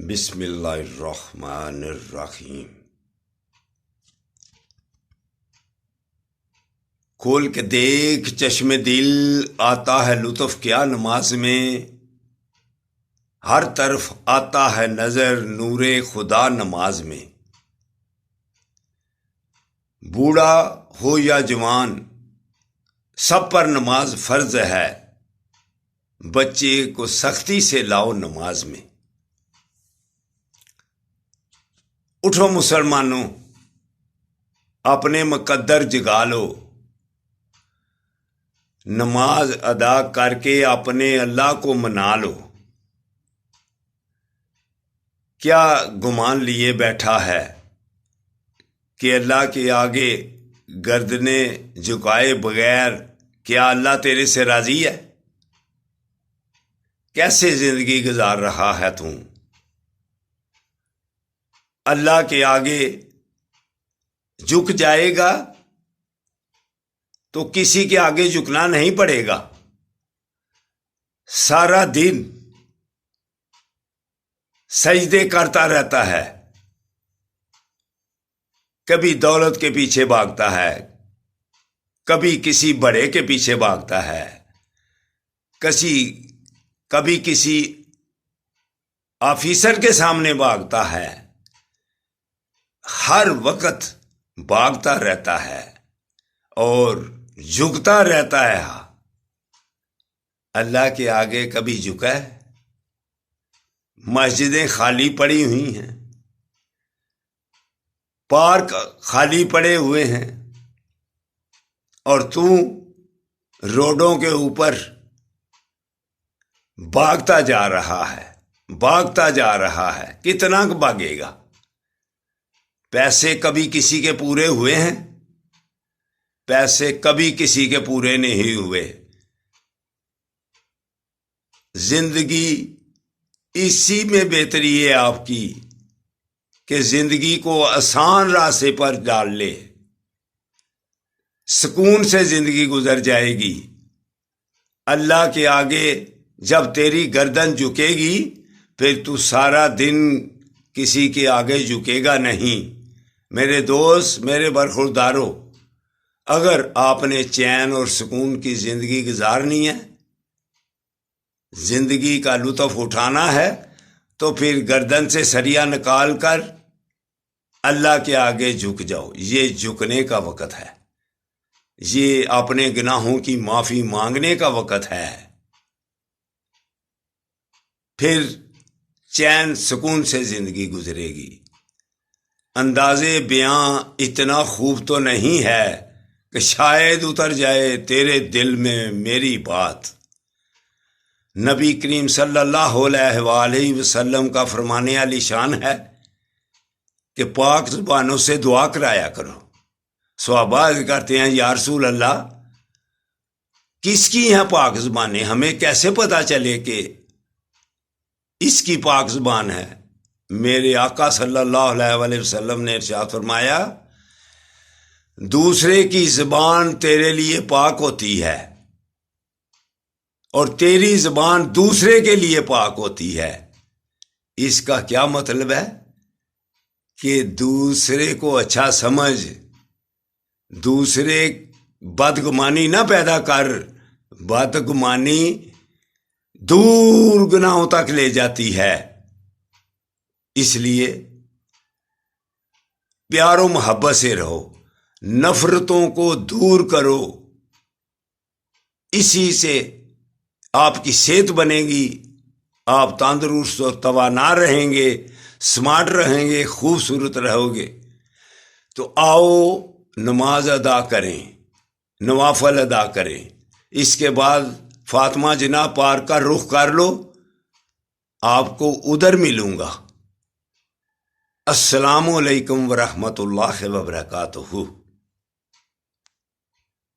بسم اللہ الرحمن الرحیم۔ کھول کے دیکھ چشم دل، آتا ہے لطف کیا نماز میں، ہر طرف آتا ہے نظر نور خدا نماز میں۔ بوڑھا ہو یا جوان سب پر نماز فرض ہے، بچے کو سختی سے لاؤ نماز میں۔ اٹھو مسلمانوں، اپنے مقدر جگا لو، نماز ادا کر کے اپنے اللہ کو منا لو۔ کیا گمان لیے بیٹھا ہے کہ اللہ کے آگے گردنیں جھکائے بغیر کیا اللہ تیرے سے راضی ہے؟ کیسے زندگی گزار رہا ہے تو؟ اللہ کے آگے جھک جائے گا تو کسی کے آگے جھکنا نہیں پڑے گا۔ سارا دن سجدے کرتا رہتا ہے، کبھی دولت کے پیچھے بھاگتا ہے، کبھی کسی بڑے کے پیچھے بھاگتا ہے، کبھی کسی آفیسر کے سامنے بھاگتا ہے، ہر وقت بھاگتا رہتا ہے اور جھکتا رہتا ہے۔ اللہ کے آگے کبھی جھکا ہے؟ مسجدیں خالی پڑی ہوئی ہیں، پارک خالی پڑے ہوئے ہیں، اور تو روڈوں کے اوپر بھاگتا جا رہا ہے۔ کتنا بھاگے گا؟ پیسے کبھی کسی کے پورے ہوئے ہیں؟ پیسے کبھی کسی کے پورے نہیں ہوئے۔ زندگی اسی میں بہتری ہے آپ کی کہ زندگی کو آسان راستے پر ڈال لے، سکون سے زندگی گزر جائے گی۔ اللہ کے آگے جب تیری گردن جھکے گی پھر تو سارا دن کسی کے آگے جھکے گا نہیں۔ میرے دوست، میرے برخوردارو، اگر آپ نے چین اور سکون کی زندگی گزارنی ہے، زندگی کا لطف اٹھانا ہے، تو پھر گردن سے سریا نکال کر اللہ کے آگے جھک جاؤ۔ یہ جھکنے کا وقت ہے، یہ اپنے گناہوں کی معافی مانگنے کا وقت ہے۔ پھر چین سکون سے زندگی گزرے گی۔ انداز بیاں اتنا خوب تو نہیں ہے کہ شاید اتر جائے تیرے دل میں میری بات۔ نبی کریم صلی اللہ علیہ وآلہ وسلم کا فرمانے علی شان ہے کہ پاک زبانوں سے دعا کرایا کرو۔ صحابہ کرتے ہیں، یا رسول اللہ کس کی ہیں پاک زبانیں؟ ہمیں کیسے پتا چلے کہ اس کی پاک زبان ہے؟ میرے آقا صلی اللہ علیہ وآلہ وسلم نے ارشاد فرمایا، دوسرے کی زبان تیرے لیے پاک ہوتی ہے اور تیری زبان دوسرے کے لیے پاک ہوتی ہے۔ اس کا کیا مطلب ہے؟ کہ دوسرے کو اچھا سمجھ، دوسرے بدگمانی نہ پیدا کر۔ بدگمانی دور گناہوں تک لے جاتی ہے۔ اس لیے پیار و محبت سے رہو، نفرتوں کو دور کرو، اسی سے آپ کی صحت بنے گی، آپ تندرست اور توانا رہیں گے، سمارٹ رہیں گے، خوبصورت رہو گے۔ تو آؤ نماز ادا کریں، نوافل ادا کریں، اس کے بعد فاطمہ جناح پارک کا رخ کر لو، آپ کو ادھر ملوں گا۔ السلام علیکم ورحمۃ اللہ وبرکاتہ۔